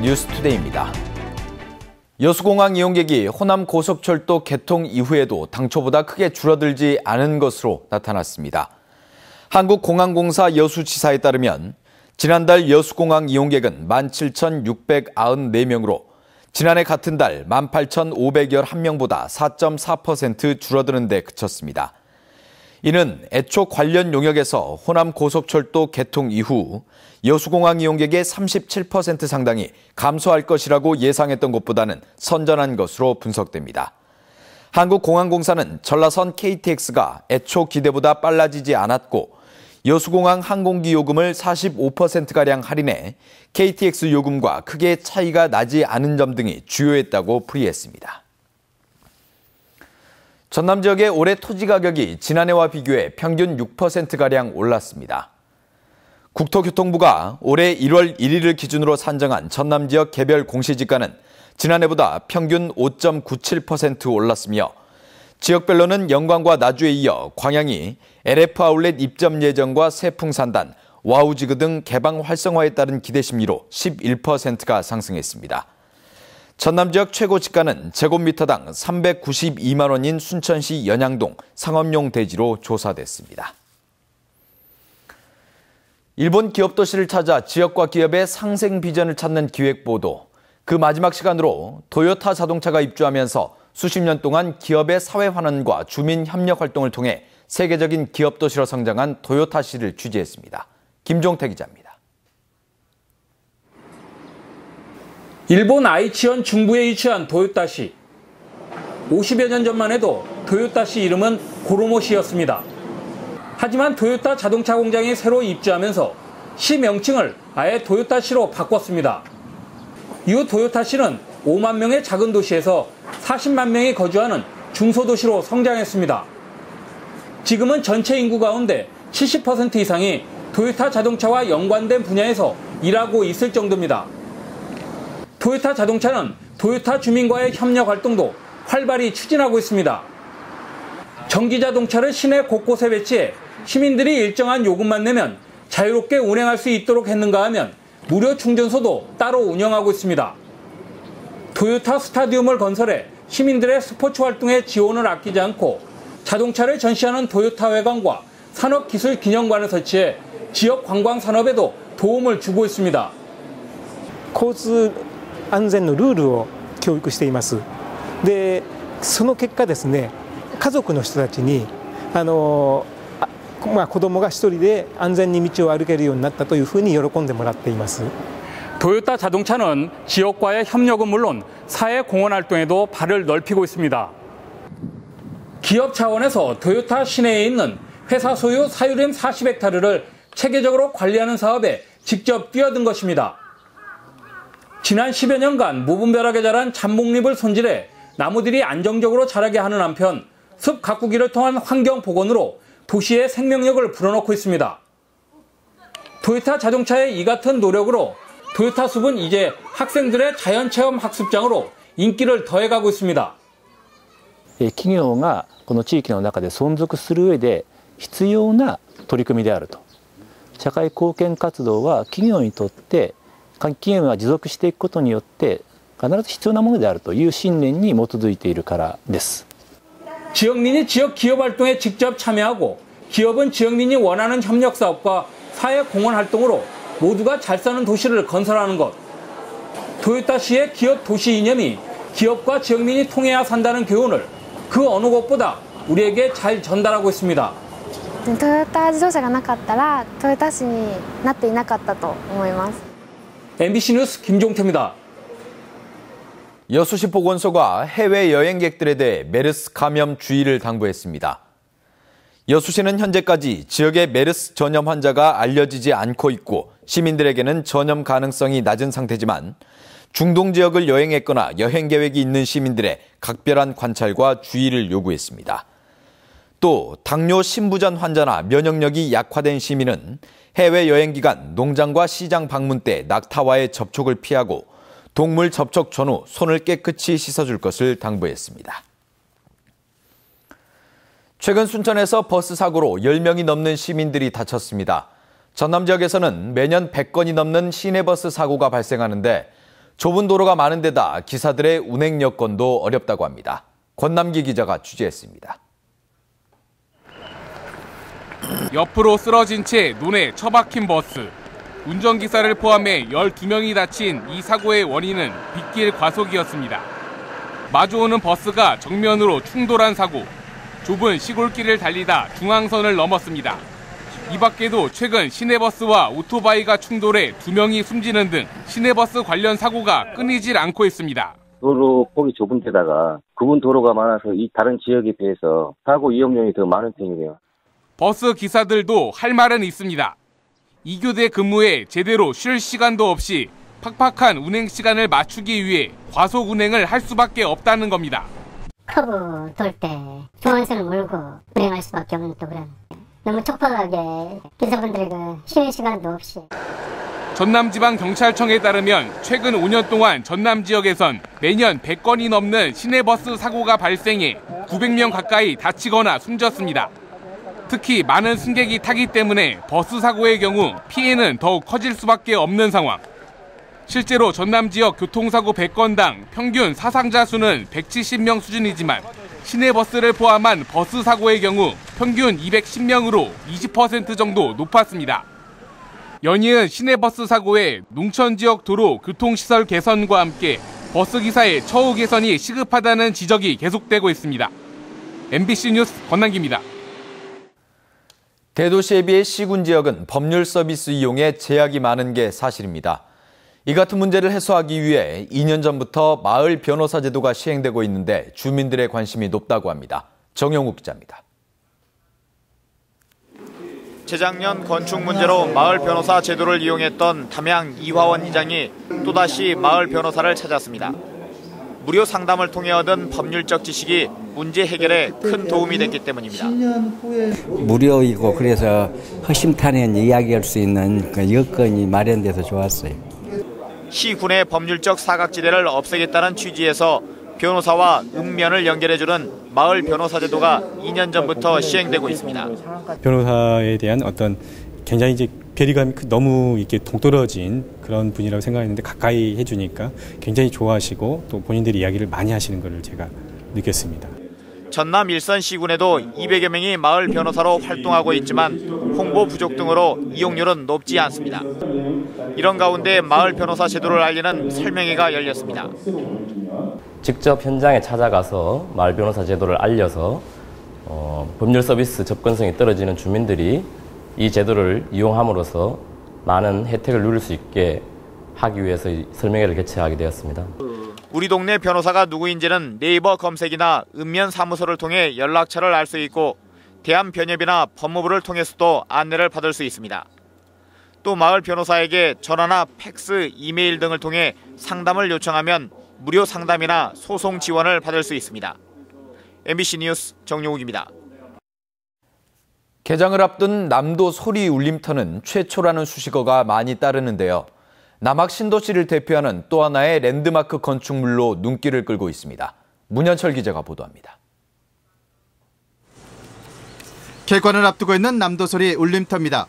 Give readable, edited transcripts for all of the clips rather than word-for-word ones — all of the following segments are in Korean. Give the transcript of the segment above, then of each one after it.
뉴스투데이입니다. 여수공항 이용객이 호남 고속철도 개통 이후에도 당초보다 크게 줄어들지 않은 것으로 나타났습니다. 한국공항공사 여수지사에 따르면 지난달 여수공항 이용객은 17,694명으로 지난해 같은 달 18,511명보다 4.4% 줄어드는 데 그쳤습니다. 이는 애초 관련 용역에서 호남 고속철도 개통 이후 여수공항 이용객의 37% 상당이 감소할 것이라고 예상했던 것보다는 선전한 것으로 분석됩니다. 한국공항공사는 전라선 KTX가 애초 기대보다 빨라지지 않았고 여수공항 항공기 요금을 45%가량 할인해 KTX 요금과 크게 차이가 나지 않은 점 등이 주요했다고 풀이했습니다. 전남 지역의 올해 토지 가격이 지난해와 비교해 평균 6%가량 올랐습니다. 국토교통부가 올해 1월 1일을 기준으로 산정한 전남 지역 개별 공시지가는 지난해보다 평균 5.97% 올랐으며 지역별로는 영광과 나주에 이어 광양이 LF 아울렛 입점 예정과 세풍산단, 와우지구 등 개방 활성화에 따른 기대 심리로 11%가 상승했습니다. 전남 지역 최고 지가는 제곱미터당 392만 원인 순천시 연양동 상업용 대지로 조사됐습니다. 일본 기업 도시를 찾아 지역과 기업의 상생 비전을 찾는 기획보도, 그 마지막 시간으로 도요타 자동차가 입주하면서 수십 년 동안 기업의 사회 환원과 주민 협력 활동을 통해 세계적인 기업 도시로 성장한 도요타시를 취재했습니다. 김종태 기자입니다. 일본 아이치현 중부에 위치한 도요타시. 50여 년 전만 해도 도요타시 이름은 고로모시였습니다. 하지만 도요타 자동차 공장이 새로 입주하면서 시 명칭을 아예 도요타시로 바꿨습니다. 이후 도요타시는 5만 명의 작은 도시에서 40만 명이 거주하는 중소도시로 성장했습니다. 지금은 전체 인구 가운데 70% 이상이 도요타 자동차와 연관된 분야에서 일하고 있을 정도입니다. 도요타 자동차는 도요타 주민과의 협력 활동도 활발히 추진하고 있습니다. 전기 자동차를 시내 곳곳에 배치해 시민들이 일정한 요금만 내면 자유롭게 운행할 수 있도록 했는가 하면 무료 충전소도 따로 운영하고 있습니다. 도요타 스타디움을 건설해 시민들의 스포츠 활동에 지원을 아끼지 않고 자동차를 전시하는 도요타 회관과 산업기술기념관을 설치해 지역 관광 산업에도 도움을 주고 있습니다. 交通安全のルールを教育しています。で、その結果ですね、家族の人たちに子供が一人で安全に道を歩けるようになったというふうに喜んでもらっています。 도요타 자동차는 지역과의 협력은 물론 사회 공헌 활동에도 발을 넓히고 있습니다. 기업 차원에서 도요타 시내에 있는 회사 소유 사유림 40헥타르를 체계적으로 관리하는 사업에 직접 뛰어든 것입니다. 지난 10여 년간 무분별하게 자란 잡목잎을 손질해 나무들이 안정적으로 자라게 하는 한편 습 가꾸기를 통한 환경 복원으로 도시의 생명력을 불어넣고 있습니다. 도요타 자동차의 이 같은 노력으로 도요타 숲은 이제 학생들의 자연체험 학습장으로 인기를 더해가고 있습니다. 企業がこの地域の中で存続する上で必要な取り組みであると。社会貢献活動は企業にとって企業が持続していくことによって必ず必要なものであるという信念に基づいているからです。 지역민이 지역 기업 활동에 직접 참여하고 기업은 지역민이 원하는 협력 사업과 사회 공헌 활동으로 모두가 잘 사는 도시를 건설하는 것. 도요타시의 기업 도시 이념이 기업과 지역민이 통해야 산다는 교훈을 그 어느 곳보다 우리에게 잘 전달하고 있습니다. トヨタ自動車がなかったらトヨタ市になっていなかったと思います。 MBC 뉴스 김종태입니다. 여수시 보건소가 해외 여행객들에 대해 메르스 감염 주의를 당부했습니다. 여수시는 현재까지 지역의 메르스 전염 환자가 알려지지 않고 있고 시민들에게는 전염 가능성이 낮은 상태지만 중동 지역을 여행했거나 여행 계획이 있는 시민들의 각별한 관찰과 주의를 요구했습니다. 또 당뇨 심부전 환자나 면역력이 약화된 시민은 해외여행 기간 농장과 시장 방문 때 낙타와의 접촉을 피하고 동물 접촉 전후 손을 깨끗이 씻어줄 것을 당부했습니다. 최근 순천에서 버스 사고로 10명이 넘는 시민들이 다쳤습니다. 전남 지역에서는 매년 100건이 넘는 시내버스 사고가 발생하는데 좁은 도로가 많은 데다 기사들의 운행 여건도 어렵다고 합니다. 권남기 기자가 취재했습니다. 옆으로 쓰러진 채 논에 처박힌 버스. 운전기사를 포함해 12명이 다친 이 사고의 원인은 빗길 과속이었습니다. 마주오는 버스가 정면으로 충돌한 사고. 좁은 시골길을 달리다 중앙선을 넘었습니다. 이 밖에도 최근 시내버스와 오토바이가 충돌해 2명이 숨지는 등 시내버스 관련 사고가 끊이질 않고 있습니다. 도로 폭이 좁은 데다가 좁은 도로가 많아서 이 다른 지역에 비해서 사고 이용량이 더 많은 편이에요. 버스 기사들도 할 말은 있습니다. 2교대 근무에 제대로 쉴 시간도 없이 팍팍한 운행 시간을 맞추기 위해 과속 운행을 할 수밖에 없다는 겁니다. 커브 돌 때 중앙선을 몰고 운행할 수밖에 없는 또 그런 너무 촉박하게 기사분들이 쉬는 시간도 없이. 전남지방경찰청에 따르면 최근 5년 동안 전남 지역에선 매년 100건이 넘는 시내버스 사고가 발생해 900명 가까이 다치거나 숨졌습니다. 특히 많은 승객이 타기 때문에 버스 사고의 경우 피해는 더욱 커질 수밖에 없는 상황. 실제로 전남 지역 교통사고 100건당 평균 사상자 수는 170명 수준이지만 시내버스를 포함한 버스 사고의 경우 평균 210명으로 20% 정도 높았습니다. 연이은 시내버스 사고에 농촌 지역 도로 교통시설 개선과 함께 버스기사의 처우 개선이 시급하다는 지적이 계속되고 있습니다. MBC 뉴스 권남기입니다. 대도시에 비해 시군 지역은 법률 서비스 이용에 제약이 많은 게 사실입니다. 이 같은 문제를 해소하기 위해 2년 전부터 마을 변호사 제도가 시행되고 있는데 주민들의 관심이 높다고 합니다. 정영욱 기자입니다. 재작년 건축 문제로 마을 변호사 제도를 이용했던 담양 이화원 이장이 또다시 마을 변호사를 찾았습니다. 무료 상담을 통해 얻은 법률적 지식이 문제 해결에 큰 도움이 됐기 때문입니다. 무료이고 그래서 허심탄회한 이야기할 수 있는 그 여건이 마련돼서 좋았어요. 시군의 법률적 사각지대를 없애겠다는 취지에서 변호사와 읍면을 연결해주는 마을 변호사 제도가 2년 전부터 시행되고 있습니다. 변호사에 대한 어떤 굉장히 이제 괴리감이 너무 이렇게 동떨어진 그런 분이라고 생각했는데 가까이 해주니까 굉장히 좋아하시고 또 본인들이 이야기를 많이 하시는 것을 제가 느꼈습니다. 전남 일선 시군에도 200여 명이 마을 변호사로 활동하고 있지만 홍보 부족 등으로 이용률은 높지 않습니다. 이런 가운데 마을 변호사 제도를 알리는 설명회가 열렸습니다. 직접 현장에 찾아가서 마을 변호사 제도를 알려서 법률 서비스 접근성이 떨어지는 주민들이 이 제도를 이용함으로써 많은 혜택을 누릴 수 있게 하기 위해서 설명회를 개최하게 되었습니다. 우리 동네 변호사가 누구인지는 네이버 검색이나 읍면 사무소를 통해 연락처를 알 수 있고 대한변협이나 법무부를 통해서도 안내를 받을 수 있습니다. 또 마을 변호사에게 전화나 팩스, 이메일 등을 통해 상담을 요청하면 무료 상담이나 소송 지원을 받을 수 있습니다. MBC 뉴스 정용욱입니다. 개장을 앞둔 남도 소리 울림터는 최초라는 수식어가 많이 따르는데요. 남학 신도시를 대표하는 또 하나의 랜드마크 건축물로 눈길을 끌고 있습니다. 문현철 기자가 보도합니다. 개관을 앞두고 있는 남도소리 울림터입니다.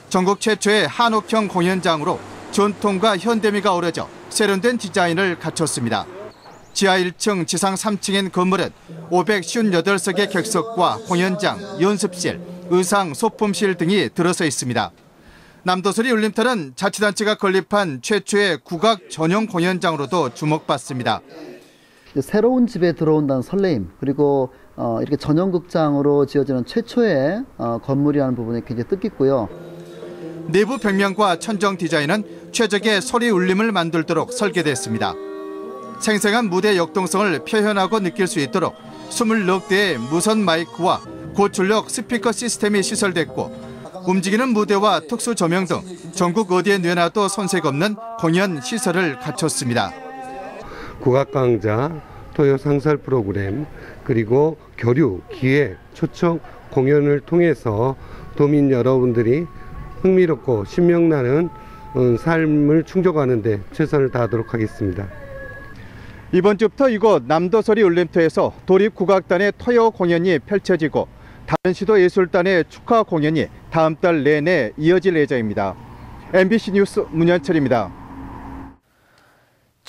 전국 최초의 한옥형 공연장으로 전통과 현대미가 어우러져 세련된 디자인을 갖췄습니다. 지하 1층, 지상 3층인 건물은 558석의 객석과 공연장, 연습실, 의상, 소품실 등이 들어서 있습니다. 남도소리 울림터는 자치단체가 건립한 최초의 국악 전용 공연장으로도 주목받습니다. 새로운 집에 들어온다는 설레임, 그리고 이렇게 전용극장으로 지어지는 최초의 건물이라는 부분이 굉장히 뜻깊고요. 내부 벽면과 천정 디자인은 최적의 소리 울림을 만들도록 설계됐습니다. 생생한 무대 역동성을 표현하고 느낄 수 있도록 24대의 무선 마이크와 고출력 스피커 시스템이 시설됐고 움직이는 무대와 특수 조명 등 전국 어디에 내놔도 손색 없는 공연 시설을 갖췄습니다. 국악 강좌, 토요 상설 프로그램, 그리고 교류, 기획, 초청 공연을 통해서 도민 여러분들이 흥미롭고 신명나는 삶을 충족하는 데 최선을 다하도록 하겠습니다. 이번 주부터 이곳 남도소리 울림터에서 도립국악단의 토요 공연이 펼쳐지고 다른 시도 예술단의 축하 공연이 다음 달 내내 이어질 예정입니다. MBC 뉴스 문현철입니다.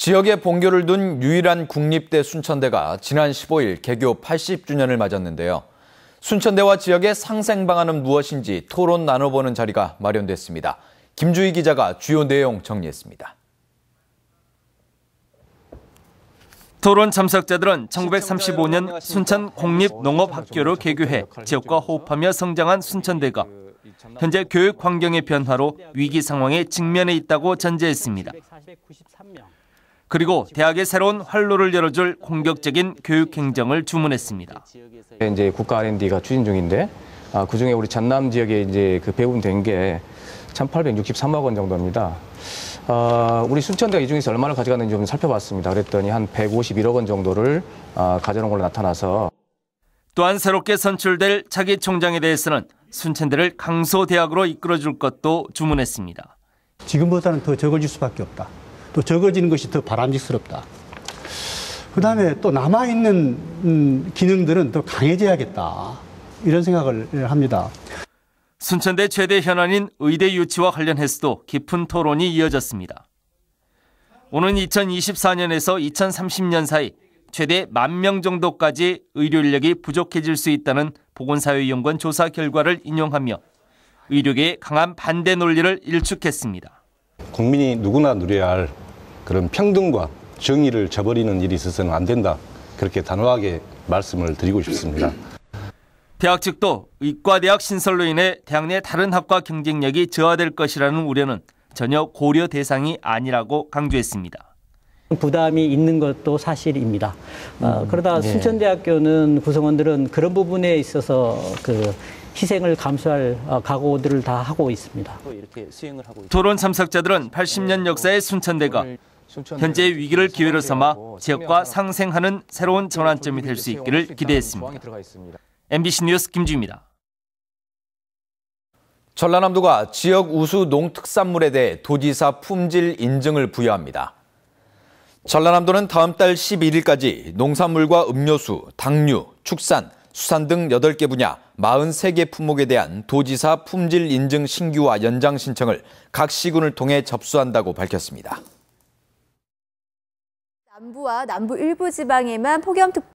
지역에 본교를 둔 유일한 국립대 순천대가 지난 15일 개교 80주년을 맞았는데요. 순천대와 지역의 상생 방안은 무엇인지 토론 나눠보는 자리가 마련됐습니다. 김주희 기자가 주요 내용 정리했습니다. 토론 참석자들은 1935년 순천 공립농업학교로 개교해 지역과 호흡하며 성장한 순천대가 현재 교육 환경의 변화로 위기 상황에 직면해 있다고 전제했습니다. 그리고 대학의 새로운 활로를 열어줄 공격적인 교육 행정을 주문했습니다. 이제 국가 R&D가 추진 중인데 그중에 우리 전남 지역에 이제 그 배분된 게 1,863억 원 정도입니다. 우리 순천대가 이 중에서 얼마를 가져갔는지 좀 살펴봤습니다. 그랬더니 한 151억 원 정도를 가져놓은 걸로 나타나서. 또한 새롭게 선출될 차기 총장에 대해서는 순천대를 강소대학으로 이끌어줄 것도 주문했습니다. 지금보다는 더 적어질 수밖에 없다. 또 적어지는 것이 더 바람직스럽다. 그다음에 또 남아있는 기능들은 더 강해져야겠다. 이런 생각을 합니다. 순천대 최대 현안인 의대 유치와 관련해서도 깊은 토론이 이어졌습니다. 오는 2024년에서 2030년 사이 최대 10,000명 정도까지 의료 인력이 부족해질 수 있다는 보건사회연구원 조사 결과를 인용하며 의료계의 강한 반대 논리를 일축했습니다. 국민이 누구나 누려야 할 그런 평등과 정의를 저버리는 일이 있어서는 안 된다. 그렇게 단호하게 말씀을 드리고 싶습니다. 대학 측도 의과대학 신설로 인해 대학 내 다른 학과 경쟁력이 저하될 것이라는 우려는 전혀 고려 대상이 아니라고 강조했습니다. 부담이 있는 것도 사실입니다. 그러다 순천대학교는 구성원들은 그런 부분에 있어서 그 희생을 감수할 각오들을 다 하고 있습니다. 토론 참석자들은 80년 역사의 순천대가 현재의 위기를 기회로 삼아 지역과 상생하는 새로운 전환점이 될 수 있기를 기대했습니다. MBC 뉴스 김주희입니다. 전라남도가 지역 우수 농특산물에 대해 도지사 품질 인증을 부여합니다. 전라남도는 다음 달 11일까지 농산물과 음료수, 당류, 축산, 수산 등 8개 분야 43개 품목에 대한 도지사 품질 인증 신규화 연장 신청을 각 시군을 통해 접수한다고 밝혔습니다. 남부와 남부 일부 지방에만 폭염특보